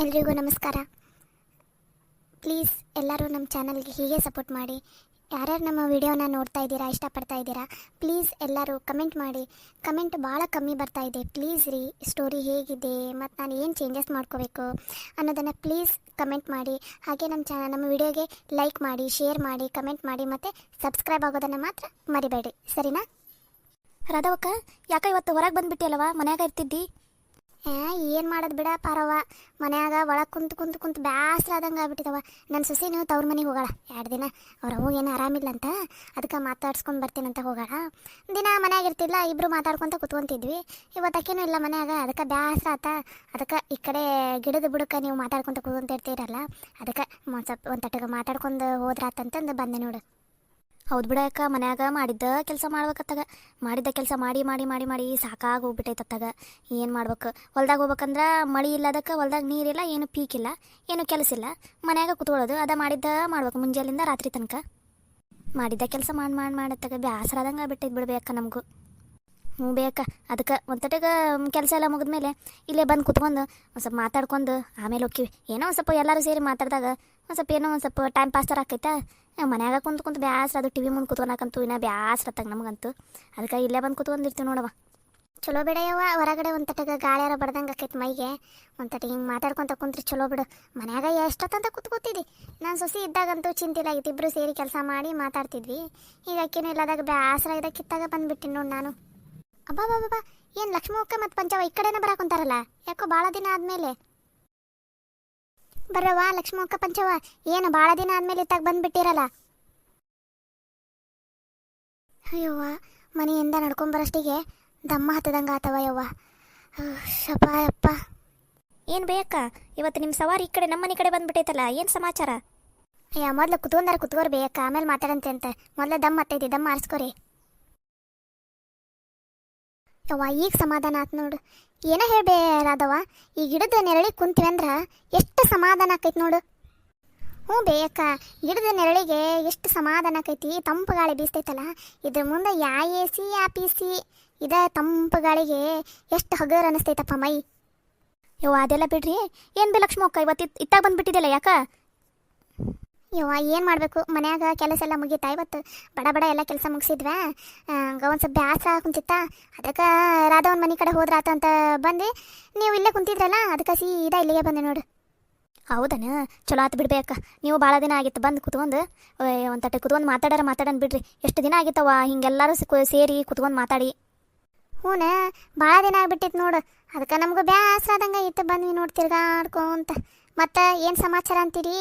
ಎಲ್ರಿಗೂ ನಮಸ್ಕಾರ. ಪ್ಲೀಸ್ ಎಲ್ಲರೂ ನಮ್ಮ ಚಾನಲ್ಗೆ ಹೀಗೆ ಸಪೋರ್ಟ್ ಮಾಡಿ. ಯಾರ್ಯಾರು ನಮ್ಮ ವಿಡಿಯೋನ ನೋಡ್ತಾ ಇದ್ದೀರಾ, ಇಷ್ಟಪಡ್ತಾ ಇದ್ದೀರಾ, ಪ್ಲೀಸ್ ಎಲ್ಲರೂ ಕಮೆಂಟ್ ಮಾಡಿ. ಕಮೆಂಟ್ ಭಾಳ ಕಮ್ಮಿ ಬರ್ತಾ ಇದೆ. ಪ್ಲೀಸ್ ರೀ, ಸ್ಟೋರಿ ಹೇಗಿದೆ ಮತ್ತು ನಾನು ಏನು ಚೇಂಜಸ್ ಮಾಡ್ಕೋಬೇಕು ಅನ್ನೋದನ್ನು ಪ್ಲೀಸ್ ಕಮೆಂಟ್ ಮಾಡಿ. ಹಾಗೆ ನಮ್ಮ ವಿಡಿಯೋಗೆ ಲೈಕ್ ಮಾಡಿ, ಶೇರ್ ಮಾಡಿ, ಕಮೆಂಟ್ ಮಾಡಿ ಮತ್ತು ಸಬ್ಸ್ಕ್ರೈಬ್ ಆಗೋದನ್ನು ಮಾತ್ರ ಮರಿಬೇಡಿ, ಸರಿನಾ? ರಾಧವಕ್ಕ, ಯಾಕೆ ಇವತ್ತು ಹೊರಗೆ ಬಂದುಬಿಟ್ಟಿಯಲ್ಲವ? ಮನ್ಯಾಗ ಇರ್ತಿದ್ದಿ? ಏನು ಮಾಡೋದು ಬಿಡ ಪಾರವ್ವ, ಮನ್ಯಾಗ ಒಳಗೆ ಕುಂತು ಬ್ಯಾಸ್ರ ಆದಂಗೆ ಆಗ್ಬಿಟ್ಟಿದವ. ನನ್ನ ಸೊಸೆನೂ ತವ್ರ ಮನೆಗೆ ಹೋಗಾಳ 2 ದಿನ. ಅವ್ರ ಅವ್ವ ಏನು ಆರಾಮಿಲ್ಲ ಅಂತ, ಅದಕ್ಕೆ ಮಾತಾಡ್ಸ್ಕೊಂಡು ಬರ್ತೀನಂತ ಹೋಗಾಳ. ದಿನ ಮನ್ಯಾಗ ಇರ್ತಿಲ್ಲ, ಇಬ್ಬರು ಮಾತಾಡ್ಕೊತ ಕುತ್ಕೊಂತಿದ್ವಿ. ಇವತ್ತಕ್ಕೇನೂ ಇಲ್ಲ ಮನ್ಯಾಗ, ಅದಕ್ಕೆ ಬ್ಯಾಸ್ರ ಆತ. ಅದಕ್ಕೆ ಈ ಕಡೆ ಗಿಡದ ಬುಡಕ್ಕೆ ನೀವು ಮಾತಾಡ್ಕೊತ ಕೂತ್ಕೊಂತಿರ್ತೀರಲ್ಲ, ಅದಕ್ಕೆ ಒಂದು ತಟಗೆ ಮಾತಾಡ್ಕೊಂಡು ಹೋದ್ರಾತಂತಂದು ಬಂದೆ ನೋಡು. ಹೌದು ಬಿಡಕ್ಕ, ಮನ್ಯಾಗ ಮಾಡಿದ್ದ ಕೆಲಸ ಮಾಡ್ಬೇಕತ್ತಾಗ. ಮಾಡಿದ್ದ ಕೆಲಸ ಮಾಡಿ ಮಾಡಿ ಮಾಡಿ ಮಾಡಿ ಸಾಕಾಗಿ ಹೋಗ್ಬಿಟ್ಟೈತತ್ತಾಗ. ಏನು ಮಾಡ್ಬೇಕು? ಹೊಲ್ದಾಗ ಹೋಗ್ಬೇಕಂದ್ರೆ ಮಳೆ ಇಲ್ಲ, ಅದಕ್ಕೆ ಹೊಲ್ದಾಗ ನೀರಿಲ್ಲ, ಏನು ಪೀಕಿಲ್ಲ, ಏನು ಕೆಲಸ ಇಲ್ಲ. ಮನ್ಯಾಗ ಕುತ್ಕೊಳ್ಳೋದು ಅದ ಮಾಡಿದ್ದ ಮಾಡ್ಬೇಕು ಮುಂಜಾನಿಂದ ರಾತ್ರಿ ತನಕ. ಮಾಡಿದ್ದ ಕೆಲಸ ಮಾಡತ್ತಾಗ ಬ್ಯಾಸರಾದಂಗೆ ಬಿಟ್ಟೈತೆ ಬಿಡ್ಬೇಕ ನಮಗೂ. ಹ್ಞೂ ಬೇಕ. ಅದಕ್ಕೆ ಒಂದು ತಟಗೆ ಕೆಲಸ ಎಲ್ಲ ಮುಗಿದ್ಮೇಲೆ ಇಲ್ಲೇ ಬಂದು ಕುತ್ಕೊಂಡು ಒಂದು ಸ್ವಲ್ಪ ಮಾತಾಡ್ಕೊಂಡು ಆಮೇಲೆ ಹೋಗ್ತೀವಿ. ಏನೋ ಒಂದು ಸ್ವಲ್ಪ ಎಲ್ಲರೂ ಸೇರಿ ಮಾತಾಡಿದಾಗ ಒಂದು ಸ್ವಲ್ಪ ಏನೋ ಒಂದು ಸ್ವಲ್ಪ ಟೈಮ್ ಪಾಸ್ ಥರ ಆಕೈತಾ. ಮನ್ಯಾಗ ಕುಂತು ಬ್ಯಾಸ್ರ, ಅದು ಟಿ ವಿ ಮುಂದೆ ಕುತ್ಕೊಳಕಂತೂ ಇನ್ನೂ ಬ್ಯಾಸ್ರತ್ತಾಗ ನಮಗಂತೂ. ಅದಕ್ಕೆ ಇಲ್ಲೇ ಬಂದು ಕುತ್ಕೊಂಡಿರ್ತೀವಿ ನೋಡವ. ಚಲೋ ಬಿಡಯ್ಯವ, ಹೊರಗಡೆ ಒಂದು ತಟಗೆ ಗಾಳಿಯಾರ ಬಡ್ದಂಗೆ ಆಕೈತೆ ಮೈಗೆ. ಒಂದು ತಟಗೆ ಹಿಂಗೆ ಮಾತಾಡ್ಕೊತ ಕುಂತ್ರಿ ಚಲೋ ಬಿಡು. ಮನ್ಯಾಗ ಎಷ್ಟೊತ್ತಂತ ಕೂತ್ಕೋತಿದ್ದಿ. ನಾನು ಸೊಸಿ ಇದ್ದಾಗಂತೂ ಚಿಂತಿಲ್ಲ ಆಗಿತ್ತು, ಇಬ್ಬರು ಸೇರಿ ಕೆಲಸ ಮಾಡಿ ಮಾತಾಡ್ತಿದ್ವಿ. ಈಗ ಅಕ್ಕೇನೂ ಇಲ್ಲದಾಗ ಬ್ಯಾಸ್ರ ಇದಕ್ಕಿತ್ತಾಗ ಬಂದುಬಿಟ್ಟಿನಿ ನೋಡಿ ನಾನು. ಅಬ್ಬಾ, ಏನು ಲಕ್ಷ್ಮಕ್ಕ ಮತ್ತು ಪಂಚವ ಈ ಕಡೆನೇ ಬರಾಕೊಂತಾರಲ್ಲ, ಯಾಕೋ ಭಾಳ ದಿನ ಆದಮೇಲೆ? ಬರ್ರವ್ವ ಲಕ್ಷ್ಮಕ್ಕ ಪಂಚವ, ಏನು ಭಾಳ ದಿನ ಆದಮೇಲೆ ಇತ್ತಾಗ ಬಂದುಬಿಟ್ಟಿರಲ್ಲ. ಅಯ್ಯವ್ವ, ಮನೆಯಿಂದ ನಡ್ಕೊಂಬರಷ್ಟಿಗೆ ದಮ್ಮ ಹತ್ತದಂಗೆ ಆತವ ಯವ್ವ. ಶಪ ಯಪ್ಪ. ಏನು ಬೇಕ ಇವತ್ತು ನಿಮ್ಮ ಸವಾರಿ ಈ ಕಡೆ ನಮ್ಮ ಮನೆ ಕಡೆ ಬಂದುಬಿಟ್ಟೈತಲ್ಲ, ಏನು ಸಮಾಚಾರ? ಅಯ್ಯ, ಮೊದಲು ಕುತ್ಕೋರ್ ಬೇಕ, ಆಮೇಲೆ ಮಾತಾಡಂತೆ ಅಂತ. ಮೊದಲು ದಮ್ ಹತ್ತೈತಿ, ದಮ್ ಆರಿಸ್ಕೊರಿ. ಯವ್ವ, ಈಗ ಸಮಾಧಾನ ಆತು ನೋಡು. ಏನೋ ಹೇಳ್ಬೇರಾದವ, ಈ ಗಿಡದ ನೆರಳಿಗೆ ಕುಂತೀವಿ ಅಂದ್ರೆ ಎಷ್ಟು ಸಮಾಧಾನ ಆಕೈತಿ ನೋಡು. ಹ್ಞೂ ಬೇಕ, ಗಿಡದ ನೆರಳಿಗೆ ಎಷ್ಟು ಸಮಾಧಾನ ಆಕೈತಿ. ತಂಪು ಗಾಳಿ ಬೀಸ್ತೈತಲ್ಲ, ಇದ್ರ ಮುಂದೆ ಯಾ ಎ ಸಿ ಯಾ ಪಿ ಸಿ, ಇದ ತಂಪು ಗಾಳಿಗೆ ಎಷ್ಟು ಹಗರ್ ಅನಿಸ್ತೈತಪ್ಪ ಮೈ. ಯವ್ವ ಅದೆಲ್ಲ ಬಿಡ್ರಿ. ಏನು ಬಿ ಲಕ್ಷ್ಮಕ್ಕ, ಇವತ್ತು ಇತ್ತಾಗ ಬಂದುಬಿಟ್ಟಿದ್ದೆಲ್ಲ ಯಾಕ? ಯವ್ವ ಏನು ಮಾಡಬೇಕು, ಮನ್ಯಾಗ ಕೆಲಸ ಎಲ್ಲ ಮುಗೀತಾ ಇವತ್ತು. ಬಡ ಎಲ್ಲ ಕೆಲಸ ಮುಗಿಸಿದ್ವಾ, ಒಂದು ಸ್ವಲ್ಪ ಬ್ಯಾಸ ಕುಂತಿತ್ತ. ಅದಕ್ಕೆ ರಾಧವನ ಮನೆ ಕಡೆ ಹೋದ್ರಾತ ಅಂತ ಬಂದು ನೀವು ಇಲ್ಲೇ ಕುಂತಿದ್ರಲ್ಲ, ಅದಕ್ಕೆ ಸೀದಾ ಇಲ್ಲಿಗೆ ಬಂದೆ ನೋಡು. ಹೌದನ? ಚಲೋ ಆತು ಬಿಡ್ಬೇಕ. ನೀವು ಭಾಳ ದಿನ ಆಗಿತ್ತು ಬಂದು ಕುತ್ಕೊಂಡು ಒಂದು ತಟ್ಟೆ ಕುತ್ಕೊಂಡು ಮಾತಾಡೋಣ ಬಿಡ್ರಿ. ಎಷ್ಟು ದಿನ ಆಗಿತ್ತವ ಹಿಂಗೆಲ್ಲರೂ ಸೇರಿ ಕುತ್ಕೊಂಡು ಮಾತಾಡಿ. ಹ್ಞೂ, ಭಾಳ ದಿನ ಆಗ್ಬಿಟ್ಟಿತ್ತು ನೋಡು. ಅದಕ್ಕೆ ನಮ್ಗೆ ಬ್ಯಾಸ್ರಾದಂಗೆ ಇತ್ತು, ಬಂದ್ವಿ ನೋಡಿ ತಿರ್ಗಾಡ್ಕೊಂತ. ಮತ್ತು ಏನು ಸಮಾಚಾರ ಅಂತೀರಿ?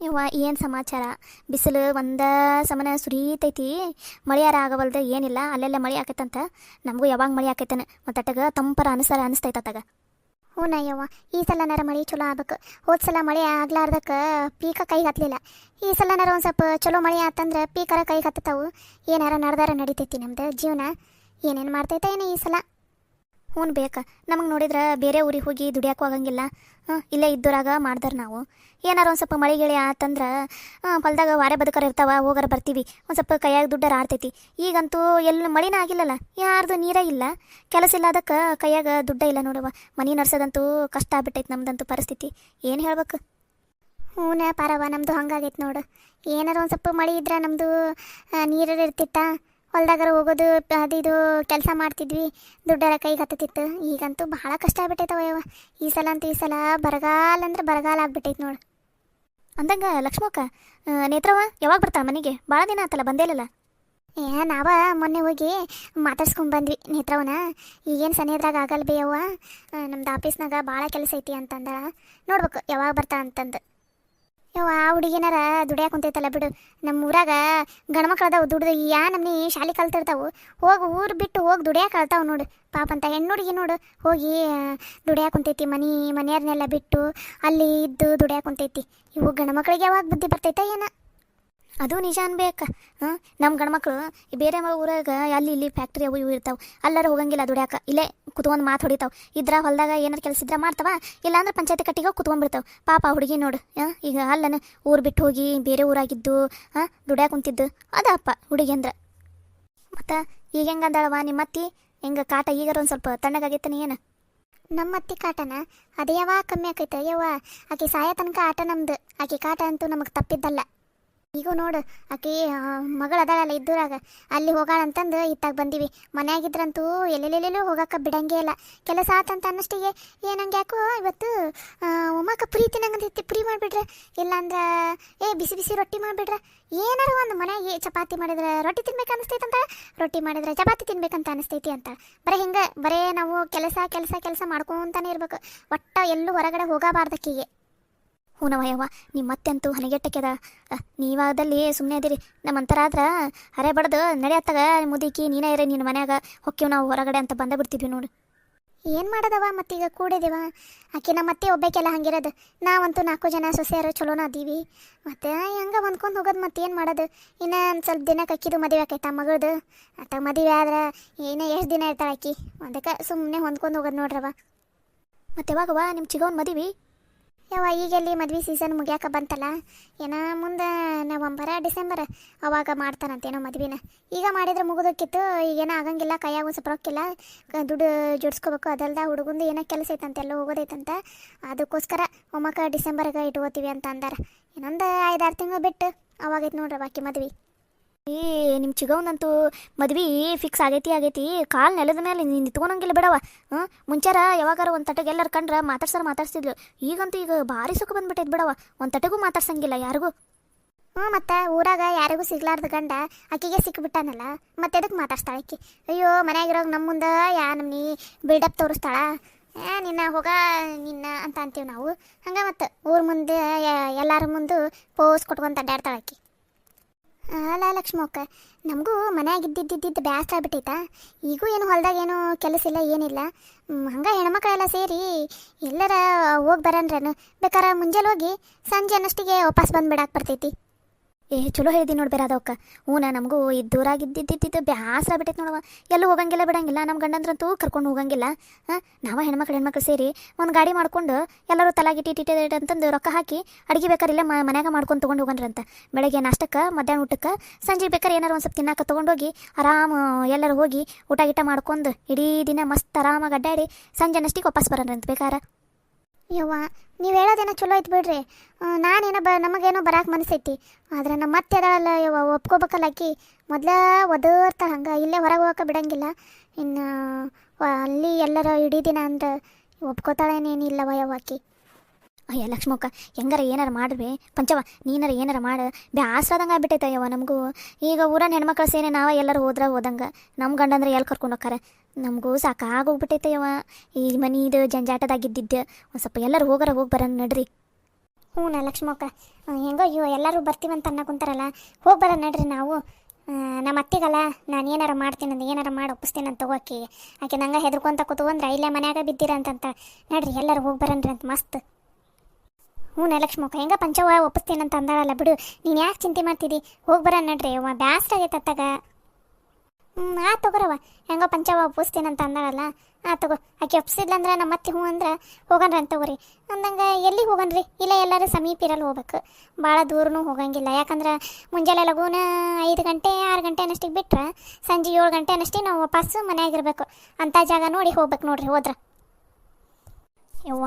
ಯವ್ವ ಏನು ಸಮಾಚಾರ, ಬಿಸಿಲು ಒಂದ ಸಮನ ಸುರೀತೈತಿ. ಮಳೆಯಾರ ಆಗವಲ್ದು, ಏನಿಲ್ಲ. ಅಲ್ಲೆಲ್ಲ ಮಳೆ ಆಕೈತಂತ, ನಮಗೂ ಯಾವಾಗ ಮಳೆ ಆಕೈತನ ಮತ್ತಟ್ಟಗ ತಂಪರ ಅನಿಸ್ತೈತತ್ತಾಗ. ಹ್ಞೂ ಯವ್ವ, ಈ ಸಲನಾರ ಮಳೆ ಚಲೋ ಆಗ್ಬೇಕು. ಹೋದ ಸಲ ಮಳೆ ಆಗ್ಲಾರ್ದಕ್ಕೆ ಪೀಕ ಕೈಗೆ ಹತ್ತಲಿಲ್ಲ. ಈ ಸಲನಾರ ಒಂದು ಸ್ವಲ್ಪ ಚಲೋ ಮಳೆ ಆತಂದ್ರೆ ಪೀಕರ ಕೈಗೆ ಹತ್ತತಾವು. ಏನಾರ ನಡೆದಾರ ನಡಿತೈತಿ ನಮ್ದು ಜೀವನ. ಏನೇನು ಮಾಡ್ತೈತೆ ಏನೋ ಈ ಸಲ. ಹ್ಞೂ ಬೇಕ. ನಮಗೆ ನೋಡಿದ್ರೆ ಬೇರೆ ಊರಿಗೆ ಹೋಗಿ ದುಡಿಯೋಕ್ಕೂ ಆಗಂಗಿಲ್ಲ. ಇಲ್ಲೇ ಇದ್ದೂರಾಗ ಮಾಡ್ದಾರ ನಾವು. ಏನಾರು ಒಂದು ಸ್ವಲ್ಪ ಮಳೆ ಗಿಳಿ ಆತಂದ್ರೆ ಹೊಲ್ದಾಗ ವಾರೆ ಬದುಕರ ಇರ್ತಾವ, ಹೋಗಾರ ಬರ್ತೀವಿ. ಒಂದು ಸ್ವಲ್ಪ ಕೈಯಾಗ ದುಡ್ಡಾರ ಆಡ್ತೈತಿ. ಈಗಂತೂ ಎಲ್ಲಿ ಮಳಿನ ಆಗಿಲ್ಲಲ್ಲ, ಯಾರ್ದು ನೀರೇ ಇಲ್ಲ, ಕೆಲಸ ಇಲ್ಲ, ಅದಕ್ಕೆ ಕೈಯಾಗ ದುಡ್ಡ ಇಲ್ಲ ನೋಡುವ. ಮನೆ ನಡ್ಸೋದಂತೂ ಕಷ್ಟ ಆಗ್ಬಿಟ್ಟೈತಿ ನಮ್ದಂತೂ ಪರಿಸ್ಥಿತಿ. ಏನು ಹೇಳ್ಬೇಕು? ಹ್ಞೂ ಪಾರವ್ವ, ನಮ್ಮದು ಹಂಗಾಗೈತೆ ನೋಡು. ಏನಾರು ಒಂದು ಸ್ವಲ್ಪ ಮಳೆ ಇದ್ರೆ ನಮ್ಮದು ನೀರು ಇರ್ತಿತ್ತ, ಹೊಲ್ದಾಗಾರ ಹೋಗೋದು ಅದು ಇದು ಕೆಲಸ ಮಾಡ್ತಿದ್ವಿ, ದುಡ್ಡರ ಕೈಗೆ ಹತ್ತತಿತ್ತು. ಈಗಂತೂ ಭಾಳ ಕಷ್ಟ ಆಗ್ಬಿಟ್ಟೈತವ. ಈ ಸಲ ಬರಗಾಲ ಅಂದ್ರೆ ಬರಗಾಲ ಆಗ್ಬಿಟ್ಟೈತೆ ನೋಡು. ಅಂದಂಗೆ ಲಕ್ಷ್ಮಕ್ಕ, ನೇತ್ರವ ಯಾವಾಗ ಬರ್ತಾಳೆ ಮನೆಗೆ? ಭಾಳ ದಿನ ಆತಲ್ಲ, ಬಂದೇಲಲ್ಲ. ನಾವ ಮೊನ್ನೆ ಹೋಗಿ ಮಾತಾಡ್ಸ್ಕೊಂಡ್ಬಂದ್ವಿ ನೇತ್ರವನ. ಈಗೇನು ಸನಿಯದ್ರಾಗ ಆಗಲ್ಲ ಬೇಯವ್ವ, ನಮ್ದು ಆಫೀಸ್ನಾಗ ಭಾಳ ಕೆಲಸ ಐತಿ ಅಂತಂದ. ನೋಡ್ಬೇಕು ಯಾವಾಗ ಬರ್ತಾ ಅಂತಂದು. ಯವ್ವ ಆ ಹುಡುಗಿನಾರ ದುಡಿಯಾಕ ಕುಂತೈತಲ್ಲ ಬಿಡು. ನಮ್ಮ ಊರಾಗ ಗಂಡ್ಮಕ್ಳು ಅದಾವು ದುಡ್ದು ನಮ್ಮನೆ ಶಾಲೆ ಕಲ್ತಿರ್ತಾವು. ಹೋಗಿ ಊರು ಬಿಟ್ಟು ಹೋಗಿ ದುಡಿಯಾಕ ಕಳ್ತಾವು ನೋಡು. ಪಾಪ ಅಂತ ಹೆಣ್ಣು ಹುಡುಗಿ ನೋಡು, ಹೋಗಿ ದುಡಿಯಾಕ ಕುಂತೈತಿ. ಮನೆಯವ್ರನ್ನೆಲ್ಲ ಬಿಟ್ಟು ಅಲ್ಲಿ ಇದ್ದು ದುಡಿಯಾಕ ಕುಂತೈತಿ. ಇವು ಗಂಡ್ಮಕ್ಳಿಗೆ ಯಾವಾಗ ಬುದ್ಧಿ ಬರ್ತೈತ ಏನ? ಅದು ನಿಜ ಅನ್ಬೇಕ. ನಮ್ಮ ಗಂಡ್ಮಕ್ಳು ಬೇರೆ ಊರಾಗ ಅಲ್ಲಿ ಇಲ್ಲಿ ಫ್ಯಾಕ್ಟ್ರಿ ಅವು ಇವು ಇರ್ತಾವೆ, ಅಲ್ಲಾರ ಹೋಗಂಗಿಲ್ಲ ದುಡ್ಯಾಕ. ಇಲ್ಲೇ ಕುತ್ಕೊಂಡು ಮಾತು ಹೊಡಿತಾವೆ. ಇದ್ರ ಹೊಲ್ದಾಗ ಏನಾರು ಕೆಲಸ ಇದ್ರೆ ಮಾಡ್ತಾವ, ಇಲ್ಲಾಂದ್ರೆ ಪಂಚಾಯತಿ ಕಟ್ಟಿಗೆ ಕುತ್ಕೊಂಡ್ಬಿಡ್ತಾವೆ. ಪಾಪ ಹುಡುಗಿ ನೋಡು, ಈಗ ಅಲ್ಲನ ಊರು ಬಿಟ್ಟು ಹೋಗಿ ಬೇರೆ ಊರಾಗಿದ್ದು ದುಡ್ಯಾಕ ಕುಂತಿದ್ದು ಅದಪ್ಪ ಹುಡುಗಿ ಅಂದ್ರೆ. ಮತ್ತು ಈಗ ಹೆಂಗಂದಾಳವ ನಿಮ್ಮ ಅತ್ತಿ? ಹೆಂಗೆ ಕಾಟ ಈಗಾರ ಒಂದು ಸ್ವಲ್ಪ ತಣ್ಣಗಾಗೈತನಿ ಏನು? ನಮ್ಮ ಅತ್ತಿ ಕಾಟನ ಅದು ಯಾವಾಗ ಕಮ್ಮಿ ಆಕೈತೆ ಯವ್ವ. ಆಕೆ ಸಾಯ ತನಕ ಆಟ ನಮ್ದು. ಆಕೆ ಕಾಟ ಅಂತೂ ನಮಗೆ ತಪ್ಪಿದ್ದಲ್ಲ. ಈಗ ನೋಡು ಆಕಿ ಮಗಳು ಅದಾಳಲ್ಲ ಇದ್ದೂರಾಗ ಅಲ್ಲಿ ಹೋಗಾಳಂತಂದು ಇತ್ತಾಗ ಬಂದೀವಿ. ಮನೆಯಾಗಿದ್ರಂತೂ ಎಲ್ಲೆಲ್ಲೆಲ್ಲೂ ಹೋಗಕ್ಕೆ ಬಿಡಂಗೇ ಇಲ್ಲ. ಕೆಲಸ ಆತಂತ ಅನ್ನಷ್ಟಿಗೆ ಏನಂಗೆ ಯಾಕೋ ಇವತ್ತು ಉಮಾಕ ಪುರಿ ತಿನ್ನಂಗಂತೈತಿ, ಪುರಿ ಮಾಡಿಬಿಡ್ರೆ, ಇಲ್ಲಾಂದ್ರೆ ಬಿಸಿ ಬಿಸಿ ರೊಟ್ಟಿ ಮಾಡಿಬಿಡ್ರೆ, ಏನಾರು ಒಂದು ಮನೆಗೆ ಚಪಾತಿ ಮಾಡಿದ್ರೆ ರೊಟ್ಟಿ ತಿನ್ಬೇಕು ಅನಿಸ್ತೈತೆ ಅಂತ, ರೊಟ್ಟಿ ಮಾಡಿದ್ರೆ ಚಪಾತಿ ತಿನ್ಬೇಕಂತ ಅನಿಸ್ತೈತಿ ಅಂತ. ಬರೀ ನಾವು ಕೆಲಸ ಕೆಲಸ ಕೆಲಸ ಮಾಡ್ಕೊತಾನೆ ಇರ್ಬೇಕು. ಒಟ್ಟ ಎಲ್ಲೂ ಹೊರಗಡೆ ಹೋಗಬಾರ್ದಕ್ಕಿಗೆ. ಹೂನವಯ್ಯವ್ವ, ನಿಮ್ಮ ಮತ್ತೆ ಅಂತೂ ಹನಿಗೆಟ್ಟಕ್ಕೆದ. ನೀವಾದಲ್ಲಿ ಸುಮ್ಮನೆ ಅದಿರಿ. ನಮ್ಮಂತರ ಆದ್ರೆ ಹರೆ ಬಡ್ದು ನಡೆಯತ್ತಾಗ ಮುದುಕಿ ನೀನೇ ಇರ, ನಿನ್ನ ಮನ್ಯಾಗ ಹೊಕ್ಕಿವ್ ನಾವು ಹೊರಗಡೆ ಅಂತ ಬಂದ ಬಿಡ್ತಿದ್ವಿ ನೋಡು. ಏನು ಮಾಡೋದವ ಮತ್ತೀಗ ಕೂಡಿದೇವ. ಆಕೆ ನಮ್ಮ ಮತ್ತೆ ಒಬ್ಬೇಕೆಲ್ಲ ಹಂಗಿರೋದು. ನಾವಂತೂ 4 ಜನ ಸೊಸೆಯರು ಚಲೋನ ಅದೀವಿ. ಮತ್ತು ಹಂಗೆ ಹೊಂದ್ಕೊಂಡು ಹೋಗೋದು. ಮತ್ತೇನು ಮಾಡೋದು. ಇನ್ನು ಒಂದು ಸ್ವಲ್ಪ ದಿನಕ್ಕೆ ಅಕ್ಕಿದು ಮದುವೆ ಆಕೈತಾ ಮಗಳದು. ಅತ್ತ ಮದುವೆ ಆದ್ರೆ ಏನೇ ಎಷ್ಟು ದಿನ ಇರ್ತಾಳೆ ಆಕಿ. ಅದಕ್ಕೆ ಸುಮ್ಮನೆ ಹೊಂದ್ಕೊಂಡು ಹೋಗೋದು ನೋಡ್ರವ. ಮತ್ತು ಯಾವಾಗವ ನಿಮ್ಮ ಚಿಗವನ್ ಮದುವೆ? ಯಾವ ಈಗೆಲ್ಲಿ ಮದ್ವೆ ಸೀಸನ್ ಮುಗಿಯಾಕ ಬಂತಲ್ಲ, ಏನೋ ಮುಂದೆ ನವಂಬರ ಡಿಸೆಂಬರ್ ಅವಾಗ ಮಾಡ್ತಾನಂತೇನೋ ಮದ್ವೆನ. ಈಗ ಮಾಡಿದ್ರೆ ಮುಗಿದೋಕ್ಕಿತ್ತು. ಈಗೇನೋ ಆಗಂಗಿಲ್ಲ, ಕೈಯಾಗ ಒಂದು ಸ್ವಲ್ಪ ರೊಕ್ಕಿಲ್ಲ, ದುಡ್ಡು ಜೋಡಿಸ್ಕೋಬೇಕು. ಅದಲ್ದ ಹುಡುಗಂದು ಏನೋ ಕೆಲಸ ಐತಂತೆ, ಎಲ್ಲ ಹೋಗೋದೈತಂತ. ಅದಕ್ಕೋಸ್ಕರ ಒಮ್ಮಕ್ಕ ಡಿಸೆಂಬರ್ಗೆ ಇಟ್ಕೋತೀವಿ ಅಂತ ಅಂದಾರ. ಇನ್ನೊಂದು 5-6 ತಿಂಗಳು ಬಿಟ್ಟು ಅವಾಗೈತೆ ನೋಡ್ರಿ ಬಾಕಿ ಮದ್ವೆ. ನಿಮ್ಮ ಚಿಗವನಂತೂ ಮದ್ವೆ ಫಿಕ್ಸ್ ಆಗೈತಿ. ಕಾಲು ನೆಲದ ಮೇಲೆ ನಿಂತ್ಕೊಳಂಗಿಲ್ಲ ಬಿಡವ. ಮುಂಚಾರ ಯಾವಾಗಾರ ಒಂದು ತಟಗೆ ಎಲ್ಲರೂ ಕಂಡ್ರೆ ಮಾತಾಡ್ಸಿದ್ಲು. ಈಗಂತೂ ಈಗ ಭಾರಿ ಸುಖ ಬಂದ್ಬಿಟ್ಟೈತೆ ಬಿಡವ. ಒಂದು ತಟೆಗೂ ಮಾತಾಡ್ಸಂಗಿಲ್ಲ ಯಾರಿಗೂ. ಮತ್ತು ಊರಾಗ ಯಾರಿಗೂ ಸಿಗ್ಲಾರ್ದ ಗಂಡ ಆಕಿಗೆ ಸಿಕ್ಬಿಟ್ಟಾನಲ್ಲ, ಮತ್ತೆ ಅದಕ್ಕೆ ಮಾತಾಡ್ಸ್ತಾಳೆ ಆಕಿ. ಅಯ್ಯೋ ಮನ್ಯಾಗಿರೋಗ ನಮ್ಮ ಮುಂದೆ ನಮ್ನಿ ಬಿಲ್ಡಪ್ ತೋರಿಸ್ತಾಳ. ನಿನ್ನ ಹೋಗ ನಿನ್ನ ಅಂತ ಅಂತೀವಿ ನಾವು. ಹಂಗೆ ಮತ್ತು ಊರ ಮುಂದೆ ಎಲ್ಲರ ಮುಂದೆ ಪೋಸ್ ಕೊಟ್ಕೊಂತ ಅಡ್ಡಾಡ್ತಾಳೆ ಆಕಿ. ಅಲ್ಲ ಲಕ್ಷ್ಮಕ್ಕ, ನಮಗೂ ಮನೆಯಾಗಿದ್ದಿದ್ದು ಬೇಸರ ಆಗ್ಬಿಟ್ಟೈತಾ. ಈಗೂ ಏನು ಹೊಲ್ದಾಗ ಏನೂ ಕೆಲಸ ಇಲ್ಲ, ಏನಿಲ್ಲ. ಹಂಗೆ ಹೆಣ್ಮಕ್ಳೆಲ್ಲ ಸೇರಿ ಎಲ್ಲರ ಹೋಗಿ ಬರನ್ರೇನು. ಬೇಕಾರೆ ಮುಂಜಾನೆ ಹೋಗಿ ಸಂಜೆ ಅನ್ನಷ್ಟಿಗೆ ವಾಪಸ್ ಬಂದುಬಿಡಕ್ಕೆ ಬರ್ತೈತಿ. ಚಲೋ ಹೇಳಿದಿ ನೋಡಿ ಬೇರಾದವಕ್ಕ. ನಮಗೂ ಇದ್ದೂರಾಗಿದ್ದಿದ್ದು ಬೇಸರ ಬಿಟ್ಟೈತೆ ನೋಡವ. ಎಲ್ಲೂ ಹೋಗಂಗಿಲ್ಲ ಬಿಡಂಗಿಲ್ಲ. ನಮ್ಮ ಗಂಡಂದ್ರಂತೂ ಕರ್ಕೊಂಡು ಹೋಗಂಗಿಲ್ಲ. ನಾವು ಹೆಣ್ಮಕ್ಳು ಸೇರಿ ಒಂದು ಗಾಡಿ ಮಾಡ್ಕೊಂಡು ಎಲ್ಲರೂ ತಲಾಗಿಟ್ಟು ಅಂತಂದು ರೊಕ್ಕ ಹಾಕಿ ಅಡುಗೆ ಬೇಕಾರೆ ಇಲ್ಲ ಮನ್ಯಾಗ ಮಾಡ್ಕೊಂಡು ತೊಗೊಂಡು ಹೋಗನ್ರಿ ಅಂತ. ಬೆಳಗ್ಗೆ ನಾಷ್ಟಕ್ಕೆ, ಮಧ್ಯಾಹ್ನ ಊಟಕ್ಕೆ, ಸಂಜೆ ಬೇಕಾರೆ ಏನಾರು ಒಂದು ಸ್ವಲ್ಪ ತಿನ್ನಕ್ಕೆ ತೊಗೊಂಡೋಗಿ ಆರಾಮ ಎಲ್ಲರೂ ಹೋಗಿ ಊಟ ಗೀಟ ಮಾಡ್ಕೊಂಡು ಇಡೀ ದಿನ ಮಸ್ತ್ ಆರಾಮಾಗಿ ಅಡ್ಡಾಡಿ ಸಂಜೆ ಅನ್ನಷ್ಟಿಗೆ ವಾಪಸ್ ಬರೋಣ್ರಿ ಅಂತ ಬೇಕಾರೆ. ಯವ್ವ, ನೀವು ಹೇಳೋದೇನೋ ಚಲೋ ಐತೆ ಬಿಡ್ರಿ. ನಾನೇನೋ ನಮಗೇನೋ ಬರಾಕೆ ಮನಸ್ಸೈತಿ. ಆದ್ರೆ ನಮ್ಮ ಮತ್ತೆ ಅದಲ್ಲ ಯವ್ವ, ಒಪ್ಕೋಬೇಕಲ್ಲ ಆಕಿ. ಮೊದಲೇ ಒದರ್ತಾಳೆ ಹಂಗೆ, ಇಲ್ಲೇ ಹೊರಗೆ ಹೋಗೋಕೆ ಬಿಡಂಗಿಲ್ಲ. ಇನ್ನು ಅಲ್ಲಿ ಎಲ್ಲರ ಇಡೀ ದಿನ ಅಂದ್ರೆ ಒಪ್ಕೋತಾಳೇನೇನಿಲ್ಲವ ಯವ್ವ ಆಕಿ. ಅಯ್ಯ ಲಕ್ಷ್ಮಕ್ಕ, ಹೆಂಗಾರ ಏನಾರು ಮಾಡ್ರಿ ಪಂಚವ, ನೀನಾರ ಏನಾರ ಮಾಡು. ಬ್ಯಾಸ್ರದಂಗೆ ಆಗ್ಬಿಟ್ಟೈತೆ ಯವ್ವ ನಮಗೂ. ಈಗ ಊರನ್ನ ಹೆಣ್ಮಕ್ಳು ಸೇರಿ ನಾವು ಎಲ್ಲರೂ ಹೋದಂಗೆ ನಮ್ಮ ಗಂಡಂದ್ರೆ ಎಲ್ಲಿ ಕರ್ಕೊಂಡು ಹೋಗ್ತಾರೆ. ನಮಗೂ ಸಾಕಾಗೋಗ್ಬಿಟ್ಟೈತೆ ಯವ್ವ ಈ ಮನೀದು ಜಂಜಾಟದಾಗಿದ್ದಿದ್ದು. ಒಂದು ಸ್ವಲ್ಪ ಎಲ್ಲರೂ ಹೋಗಿ ಬರೋಣ ನಡ್ರಿ. ಹ್ಞೂ ಲಕ್ಷ್ಮಕ್ಕ, ಹೆಂಗೋ ಎಲ್ಲರೂ ಬರ್ತೀವಂತ ಅನ್ನೋ ಕುಂತಾರಲ್ಲ, ಹೋಗಿ ಬರೋಣ ನಡ್ರಿ ನಾವು. ನಮ್ಮ ಅತ್ತಿಗಲ್ಲ, ನಾನು ಏನಾರ ಮಾಡ್ತೀನಂದು ಏನಾರ ಮಾಡಿ ಒಪ್ಪಿಸ್ತೀನಂತ ತಗೋಕಿ. ಆಕೆ ನಂಗೆ ಹೆದರ್ಕೊಂತ ಕೂತ್ಕೊಂಡ್ರೆ ಇಲ್ಲೇ ಮನ್ಯಾಗ ಬಿದ್ದೀರ ಅಂತಂತ. ನಡ್ರಿ ಎಲ್ಲರೂ ಹೋಗಿ ಬರೋಣ್ರಿ ಅಂತ ಮಸ್ತ್. ಹ್ಞೂ ಲಕ್ಷ್ಮಕ್ಕ, ಹೆಂಗ ಪಂಚವ ಒಪ್ಪಿಸ್ತೀನಂತ ಅಂದಾಳಲ್ಲ ಬಿಡು. ನೀನು ಯಾಕೆ ಚಿಂತೆ ಮಾಡ್ತಿದ್ದಿ? ಹೋಗಿ ಬರೋಣ ನಡ್ರಿ ಅವ್ವ, ಬ್ಯಾಸ್ರ ಆಗೈತೆ ಅತ್ತಾಗ. ತಗೋರವ, ಹೆಂಗೋ ಪಂಚವ ಒಪ್ಪಿಸ್ತೀನಂತ ಅಂದಾಳಲ್ಲ. ತಗೋ. ಆಕೆ ಒಪ್ಸಿದ್ಲಂದ್ರೆ ನಮ್ಮ ಮತ್ತೆ ಹ್ಞೂ ಅಂದ್ರೆ ಹೋಗಣ್ರಿ ಅಂತ ತಗೋರಿ. ಅಂದಂಗೆ ಎಲ್ಲಿಗೆ ಹೋಗಣ್ರಿ? ಇಲ್ಲ ಎಲ್ಲರೂ ಸಮೀಪ ಇರಲ್ಲ ಹೋಗ್ಬೇಕು, ಭಾಳ ದೂರನೂ ಹೋಗಂಗಿಲ್ಲ. ಯಾಕಂದ್ರೆ ಮುಂಜಾನೆ ಲಗೂನ 5 ಗಂಟೆ 6 ಗಂಟೆ ಅನ್ನಷ್ಟಿಗೆ ಬಿಟ್ರೆ ಸಂಜೆ 7 ಗಂಟೆ ಅನ್ನಷ್ಟಿಗೆ ನಾವು ವಾಪಸ್ಸು ಮನೆಯಾಗಿರ್ಬೇಕು. ಅಂಥ ಜಾಗ ನೋಡಿ ಹೋಗ್ಬೇಕು ನೋಡ್ರಿ ಹೋದ್ರೆ. ಯವ್ವ,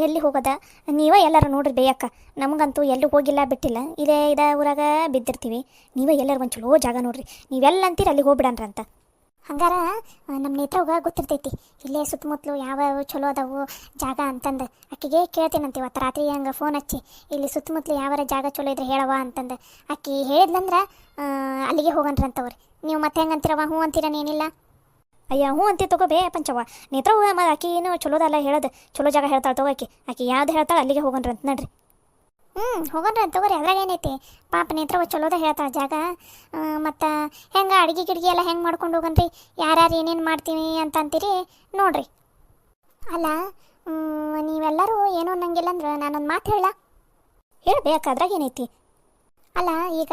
ಎಲ್ಲಿ ಹೋಗೋದ? ನೀವೇ ಎಲ್ಲರೂ ನೋಡ್ರಿ ಬೇಯಕ್ಕ. ನಮಗಂತೂ ಎಲ್ಲೂ ಹೋಗಿಲ್ಲ ಬಿಟ್ಟಿಲ್ಲ. ಇದೇ ಊರಾಗ ಬಿದ್ದಿರ್ತೀವಿ. ನೀವೇ ಎಲ್ಲರೂ ಒಂದು ಚಲೋ ಜಾಗ ನೋಡ್ರಿ. ನೀವೆಲ್ಲ ಅಂತೀರಿ ಅಲ್ಲಿಗೆ ಹೋಗ್ಬಿಡಣ್ರಿ ಅಂತ. ಹಂಗಾರ ನಮ್ಮ ನೇತ್ರವಾಗ ಗೊತ್ತಿರ್ತೈತಿ ಇಲ್ಲೇ ಸುತ್ತಮುತ್ತಲು ಯಾವ ಚಲೋ ಅದಾವು ಜಾಗ ಅಂತಂದು. ಆಕಿಗೆ ಕೇಳ್ತೀನಂತ ಇವತ್ತು ರಾತ್ರಿ ಹಂಗೆ ಫೋನ್ ಹಚ್ಚಿ, ಇಲ್ಲಿ ಸುತ್ತಮುತ್ತಲು ಯಾವಾರ ಜಾಗ ಚಲೋ ಇದ್ರೆ ಹೇಳವ ಅಂತಂದು. ಆಕಿ ಹೇಳಿದ್ಲಂದ್ರೆ ಅಲ್ಲಿಗೆ ಹೋಗಣ್ರಿ ಅಂತವ್ರಿ. ನೀವು ಮತ್ತೆ ಹೆಂಗೆ ಅಂತೀರವ? ಹ್ಞೂ ಅಂತೀರನೇನಿಲ್ಲ? ಅಯ್ಯ ಹ್ಞೂ ಅಂತೀವಿ ತಗೋಬೇ ಪಂಚವ್ವ. ನೇತ್ರ ಆಕಿ ಏನು ಚಲೋದಲ್ಲ ಹೇಳೋದು, ಚಲೋ ಜಾಗ ಹೇಳ್ತಾಳೆ ತಗೋಕಿ. ಆಕಿ ಯಾವ್ದು ಹೇಳ್ತಾಳೆ ಅಲ್ಲಿಗೆ ಹೋಗಣ್ರಿ ಅಂತ ನಡ್ರಿ. ಹೋಗಣ್ರಿ ಅಂತ ತಗೋರಿ, ಅದ್ರಾಗ ಏನೈತಿ. ಪಾಪ ನೇತ್ರವ ಚಲೋದ ಹೇಳ್ತಾಳೆ ಜಾಗ. ಮತ್ತು ಹೆಂಗೆ ಅಡುಗೆ ಗಿಡ್ಗೆ ಎಲ್ಲ ಹೆಂಗೆ ಮಾಡ್ಕೊಂಡು ಹೋಗಣ್ರಿ? ಯಾರ್ಯಾರು ಏನೇನು ಮಾಡ್ತೀವಿ ಅಂತ ಅಂತೀರಿ ನೋಡ್ರಿ. ಅಲ್ಲ ನೀವೆಲ್ಲರೂ ಏನೋ ಅನ್ನಂಗಿಲ್ಲ ಅಂದ್ರೆ ನಾನೊಂದು ಮಾತು ಹೇಳಬೇಕಾದ್ರಾಗ ಏನೈತಿ? ಅಲ್ಲ ಈಗ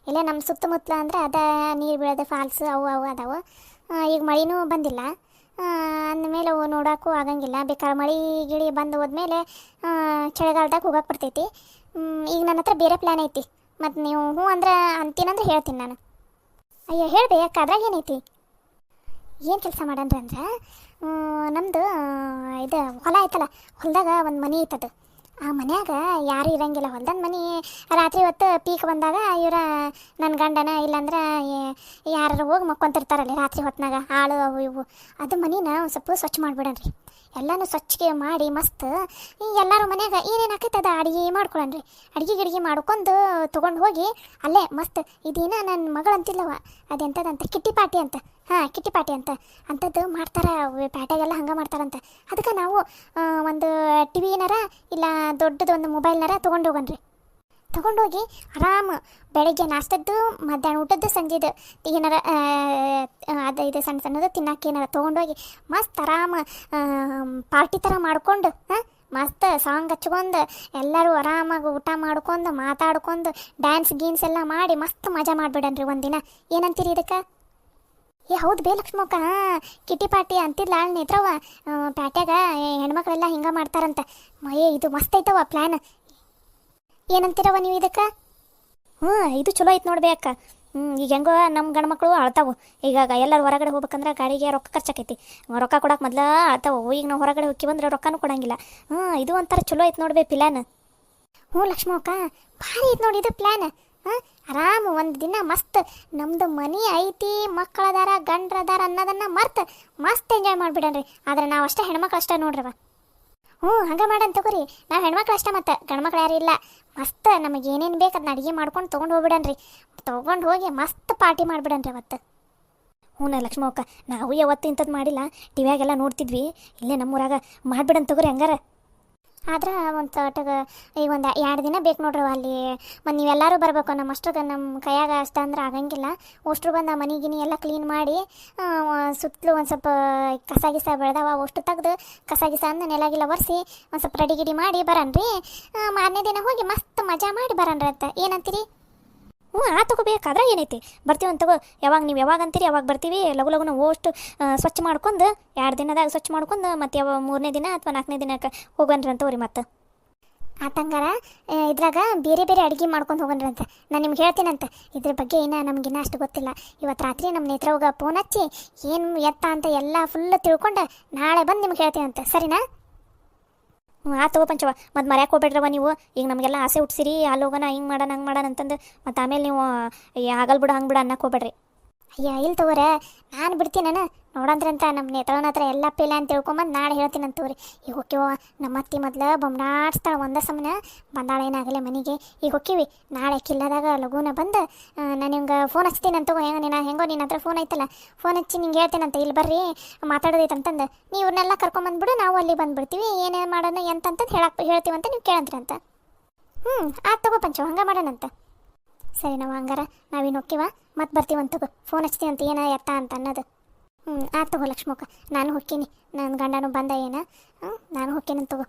ಇಲ್ಲೇ ನಮ್ಮ ಸುತ್ತಮುತ್ತಲ ಅಂದ್ರೆ ಅದ ನೀರು ಬೀಳೋದು ಫಾಲ್ಸ್ ಅವು ಅದಾವು. ಈಗ ಮಳೆನೂ ಬಂದಿಲ್ಲ ಅಂದಮೇಲೆ ಅವು ನೋಡೋಕ್ಕೂ ಆಗಂಗಿಲ್ಲ. ಬೇಕಾದ್ರೆ ಮಳೆ ಗಿಳಿ ಬಂದು ಹೋದ್ಮೇಲೆ ಚಳಿಗಾಲದಾಗ ಹೋಗಕ್ಕೆ ಬರ್ತೈತಿ. ಈಗ ನನ್ನ ಹತ್ರ ಬೇರೆ ಪ್ಲ್ಯಾನ್ ಐತಿ. ಮತ್ತು ನೀವು ಹ್ಞೂ ಅಂದ್ರೆ ಅಂತೀನಂದ್ರೆ ಹೇಳ್ತೀನಿ ನಾನು. ಅಯ್ಯೋ ಹೇಳಬೇಕಾದ್ರಾಗ ಏನೈತಿ? ಏನು ಕೆಲಸ ಮಾಡನ್ರಿ ಅಂದ್ರೆ ನಮ್ಮದು ಇದು ಹೊಲ ಐತಲ್ಲ, ಹೊಲದಾಗ ಒಂದು ಮನೆ ಐತದು. ಆ ಮನ್ಯಾಗ ಯಾರು ಇರಂಗಿಲ್ಲ. ಹೊಲ್ದನ ಮನೆ ರಾತ್ರಿ ಹೊತ್ತು ಪೀಕ್ ಬಂದಾಗ ಇವರ ನನ್ನ ಗಂಡನ ಇಲ್ಲಾಂದ್ರೆ ಯಾರು ಹೋಗಿ ಮಕ್ಕೊಂತಿರ್ತಾರಲ್ಲಿ ರಾತ್ರಿ ಹೊತ್ನಾಗ ಆಳು ಅವು ಇವು. ಅದು ಮನಿನ ಒಂದು ಸ್ವಲ್ಪ ಸ್ವಚ್ಛ ಮಾಡಿಬಿಡನ್ರಿ. ಎಲ್ಲನೂ ಸ್ವಚ್ಛಗೆ ಮಾಡಿ ಮಸ್ತ್ ಎಲ್ಲರೂ ಮನ್ಯಾಗ ಏನೇನು ಆಕೈತದ ಅಡುಗೆ ಮಾಡ್ಕೊಳನ್ರಿ. ಅಡುಗೆ ಮಾಡ್ಕೊಂಡು ತೊಗೊಂಡು ಹೋಗಿ ಅಲ್ಲೇ ಮಸ್ತ್ ಇದೇನ ನನ್ನ ಮಗಳು ಅಂತಿಲ್ಲವ, ಅದೆಂಥದಂತ ಕಿಟ್ಟಿ ಪಾಟಿ ಅಂತ. ಹಾಂ, ಕಿಟ್ಟಿ ಪಾಟಿ ಅಂಥದ್ದು ಮಾಡ್ತಾರೆ ಪ್ಯಾಟ್ಯಾಗೆಲ್ಲ ಹಂಗೆ ಮಾಡ್ತಾರಂತ. ಅದಕ್ಕೆ ನಾವು ಒಂದು ಟಿವಿನಾರ ಇಲ್ಲ ದೊಡ್ಡದೊಂದು ಮೊಬೈಲ್ನಾರ ತೊಗೊಂಡು ಹೋಗನ್ರಿ. ತೊಗೊಂಡೋಗಿ ಆರಾಮ ಬೆಳಗ್ಗೆ ನಾಷ್ಟದ್ದು, ಮಧ್ಯಾಹ್ನ ಊಟದ್ದು, ಸಂಜೆದು ಏನಾರ ಅದು ಇದು ಸಣ್ಣ ಸಣ್ಣದು ತಿನ್ನಕ್ಕೆ ಏನಾರ ತೊಗೊಂಡೋಗಿ ಮಸ್ತ್ ಆರಾಮ ಪಾರ್ಟಿ ಥರ ಮಾಡ್ಕೊಂಡು ಮಸ್ತ್ ಸಾಂಗ್ ಹಚ್ಕೊಂಡು ಎಲ್ಲರೂ ಆರಾಮಾಗಿ ಊಟ ಮಾಡ್ಕೊಂಡು ಮಾತಾಡ್ಕೊಂಡು ಡ್ಯಾನ್ಸ್ ಗೀನ್ಸ್ ಎಲ್ಲ ಮಾಡಿ ಮಸ್ತ್ ಮಜಾ ಮಾಡಿಬಿಡನ್ರಿ ಒಂದಿನ. ಏನಂತೀರಿ ಇದಕ್ಕೆ? ಹೌದು ಬೇ ಲಕ್ಷ್ಮಕ್ಕ, ಕಿಟ್ಟಿ ಪಾಟಿ ಅಂತಿದ್ಲ ನೇತ್ರವ ಪ್ಯಾಟ್ಯಾಗ ಹೆಣ್ಮಕ್ಳೆಲ್ಲ ಹಿಂಗೆ ಮಾಡ್ತಾರಂತ. ಇದು ಮಸ್ತ್ ಐತವ ಪ್ಲ್ಯಾನ್. ಏನಂತೀರವ ನೀವು ಇದಕ್ಕೆ? ಇದು ಚಲೋ ಐತೆ ನೋಡ್ಬೇಕ. ಈಗ ಹೆಂಗೋ ನಮ್ಮ ಗಂಡ್ಮಕ್ಳು ಅಳ್ತಾವು. ಈಗ ಎಲ್ಲರೂ ಹೊರಗಡೆ ಹೋಗ್ಬೇಕಂದ್ರೆ ಗಾಡಿಗೆ ರೊಕ್ಕ ಖರ್ಚಾಕೈತಿ, ರೊಕ್ಕ ಕೊಡಕ್ಕೆ ಮೊದಲ ಅಳ್ತಾವು. ಈಗ ನಾವು ಹೊರಗಡೆ ಹೋಗಿ ಬಂದ್ರೆ ರೊಕ್ಕನೂ ಕೊಡಂಗಿಲ್ಲ. ಇದು ಒಂಥರ ಚಲೋ ಐತೆ ನೋಡ್ಬೇ ಪ್ಲ್ಯಾನ್. ಲಕ್ಷ್ಮಕ್ಕ, ಭಾರಿ ಐತೆ ನೋಡಿ ಇದು ಪ್ಲ್ಯಾನ್. ಆರಾಮ ಒಂದು ದಿನ ಮಸ್ತ್ ನಮ್ಮದು ಮನೆ ಐತಿ, ಮಕ್ಕಳದಾರ ಗಂಡ್ರದಾರ ಅನ್ನೋದನ್ನು ಮಸ್ತ್ ಎಂಜಾಯ್ ಮಾಡಿಬಿಡನ್ರಿ. ಆದ್ರೆ ನಾವು ಅಷ್ಟೇ ಹೆಣ್ಮಕ್ಳು ಅಷ್ಟೇ ನೋಡ್ರವ. ಹಂಗೆ ಮಾಡಂತ ತಗೋರಿ. ನಾವು ಹೆಣ್ಮಕ್ಳು ಅಷ್ಟೇ, ಮತ್ತು ಗಂಡ್ಮಕ್ಳು ಯಾರು ಇಲ್ಲ. ಮಸ್ತ್ ನಮಗೆ ಏನೇನು ಬೇಕು ಅದನ್ನ ಅಡುಗೆ ಮಾಡ್ಕೊಂಡು ತೊಗೊಂಡು ಹೋಗ್ಬಿಡನ್ರಿ. ತೊಗೊಂಡು ಹೋಗಿ ಮಸ್ತ್ ಪಾರ್ಟಿ ಮಾಡಿಬಿಡನ್ರಿ ಅವತ್ತು. ಲಕ್ಷ್ಮಕ್ಕ, ನಾವು ಯಾವತ್ತು ಇಂಥದ್ದು ಮಾಡಿಲ್ಲ. ಟಿವಿಯಾಗೆಲ್ಲ ನೋಡ್ತಿದ್ವಿ. ಇಲ್ಲೇ ನಮ್ಮೂರಾಗ ಮಾಡಿಬಿಡಂತ ತಗೋರಿ ಹಂಗಾರ. ಆದ್ರೆ ಒಂದು ತೋಟಗ ಈಗ ಒಂದು 2 ದಿನ ಬೇಕು ನೋಡ್ರಿ ಅಲ್ಲಿ. ಮತ್ತು ನೀವೆಲ್ಲರೂ ಬರಬೇಕು. ನಮ್ಮ ಅಷ್ಟ್ರಾಗ ನಮ್ಮ ಕೈಯಾಗ ಅಷ್ಟ ಅಂದ್ರೆ ಆಗಂಗಿಲ್ಲ. ಅಷ್ಟ್ರು ಬಂದು ಆ ಮನೆಗಿನಿ ಎಲ್ಲ ಕ್ಲೀನ್ ಮಾಡಿ ಸುತ್ತಲೂ ಒಂದು ಸ್ವಲ್ಪ ಕಸ ಗಿಸ ಬೆಳೆದಾವ ಅಷ್ಟು ತೆಗ್ದು ಕಸ ಗಿಸ ಅಂದು ನೆಲಗಿಲ್ಲ ಒರೆಸಿ ಒಂದು ಸ್ವಲ್ಪ ರೆಡಿ ಗಿಡಿ ಮಾಡಿ ಬರನ್ರಿ. ಮಾರನೇ ದಿನ ಹೋಗಿ ಮಸ್ತ್ ಮಜಾ ಮಾಡಿ ಬರನ್ರಿ ಅಂತ. ಏನಂತೀರಿ? ತಗೋಬೇಕಾದ್ರೆ ಏನೈತಿ, ಬರ್ತೀವಿ ಅಂತ ತಗೋ. ನೀವು ಯಾವಾಗ ಅಂತೀರಿ ಯಾವಾಗ ಬರ್ತೀವಿ. ಲಗು ಲಗುನ ಅಷ್ಟು ಸ್ವಚ್ಛ ಮಾಡ್ಕೊಂಡು 2 ದಿನದಾಗ ಸ್ವಚ್ಛ ಮಾಡ್ಕೊಂಡು ಮತ್ತು 3ನೇ ದಿನ ಅಥವಾ 4ನೇ ದಿನಕ್ಕೆ ಹೋಗನ್ರಿ ಅಂತವ್ರಿ. ಮತ್ತು ಆತಂಗಾರ ಇದ್ರಾಗ ಬೇರೆ ಬೇರೆ ಅಡುಗೆ ಮಾಡ್ಕೊಂಡು ಹೋಗನ್ರಿ ಅಂತ ನಾನು ನಿಮ್ಗೆ ಹೇಳ್ತೀನಂತ. ಇದ್ರ ಬಗ್ಗೆ ಏನೋ ನಮಗಿನ್ನ ಅಷ್ಟು ಗೊತ್ತಿಲ್ಲ. ಇವತ್ತು ರಾತ್ರಿ ನಮ್ಮ ನೇತ್ರವಾಗ ಫೋನ್ ಹಚ್ಚಿ ಏನು ಎತ್ತ ಅಂತ ಎಲ್ಲ ಫುಲ್ ತಿಳ್ಕೊಂಡು ನಾಳೆ ಬಂದು ನಿಮ್ಗೆ ಹೇಳ್ತೀನಂತ. ಸರಿನಾ? ತಗೋ ಪಂಚವ. ಮತ್ತು ಮರ್ಯಾಕೆ ಹೋಗ್ಬೇಡ್ರವ ನೀವು. ಈಗ ನಮಗೆಲ್ಲ ಆಸೆ ಹುಟ್ಟಿಸಿರಿ ಅಲ್ಲಿ ಹೋಗೋಣ ಹಿಂಗೆ ಮಾಡೋಣ ಹಂಗೆ ಮಾಡೋಣ ಅಂತಂದು ಮತ್ತು ಆಮೇಲೆ ನೀವು ಆಗಲ್ ಬಿಡು ಹಂಗೆ ಬಿಡು ಅನ್ನಕ್ಕೆ ಹೋಗ್ಬೇಡ್ರಿ. ಇಲ್ಲಿ ತಗೋರೆ, ನಾನು ಬಿಡ್ತೀನಿ ನೋಡಂದ್ರೆ ಅಂತ ನಮ್ಮ ನೇತ್ರವನ ಹತ್ರ ಎಲ್ಲ ಪಿಲ್ಲ ಅಂತ ತಿಳ್ಕೊಂಬಂದು ನಾಳೆ ಹೇಳ್ತೀನಿ ಅಂತ ತಗೋರಿ. ಈಗ ಹೋಕ್ಕಿವ ನಮ್ಮ ಅತ್ತಿ ಮೊದಲು ಬೊಮ್ಮನಾಡ್ಸ್ತಾಳೆ ಒಂದೇ ಸಮನ ಬಂದಾಳೇನಾಗಲೇ ಮನೆಗೆ. ಈಗ ಹೋಕ್ಕಿವಿ ನಾಳೆ ಕಿಲ್ಲದಾಗ ಲಘುನ ಬಂದು ನಾನು ನಿಮ್ಗೆ ಫೋನ್ ಹಚ್ತೀನಿ ಅಂತ ತಗೋ. ಹೆಂಗೋ ನಿನ್ನ ಹತ್ರ ಫೋನ್ ಐತಲ್ಲ, ಫೋನ್ ಹಚ್ಚಿ ನಿಂಗೆ ಹೇಳ್ತೇನಂತ. ಇಲ್ಲಿ ಬರ್ರಿ ಮಾತಾಡೋದೈತೆ ಅಂತಂದು ನೀವು ಇವ್ರನ್ನೆಲ್ಲ ಕರ್ಕೊಂಬಂದ್ಬಿಡು, ನಾವು ಅಲ್ಲಿ ಬಂದುಬಿಡ್ತೀವಿ. ಏನೇನು ಮಾಡೋಣ ಎಂತಂತಂದು ಹೇಳ್ತೀವಂತ ನೀವು ಕೇಳಂತ್ರಿ ಅಂತ. ತಗೋ ಪಂಚವ, ಹಂಗೆ ಮಾಡೋಣಂತ. ಸರಿ ನಾವು ಹಂಗಾರ ನಾವಿನ್ನು ಹೋಕ್ಕಿವ ಮತ್ತೆ ಬರ್ತೀವಂತ ತಗೋ. ಫೋನ್ ಹಚ್ತೀವಿ ಅಂತ ಏನ ಎತ್ತ ಅಂತ ಅನ್ನೋದು. ತಗೋ ಲಕ್ಷ್ಮಕ್ಕ, ನಾನು ಹೋಗ್ತೀನಿ. ನನ್ನ ಗಂಡನೂ ಬಂದ ನಾನು ಹೋಗ್ತೀನಂತ ತಗೋ.